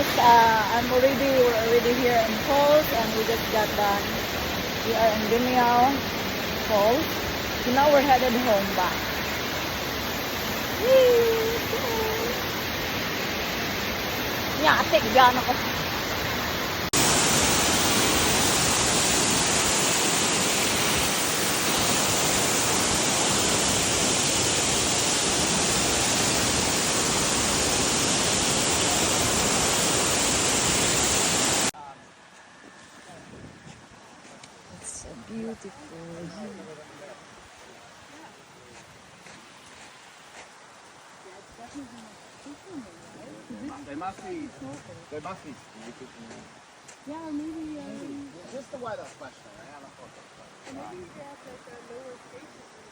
guys, we're already here in Falls, and we just got done. We are in Gumiao Falls. So now we're headed home back. Yeah, atik dyan ako. It's so beautiful. They must be. Yeah, maybe. Just the weather question. I have a photo. Maybe they have like a lower station.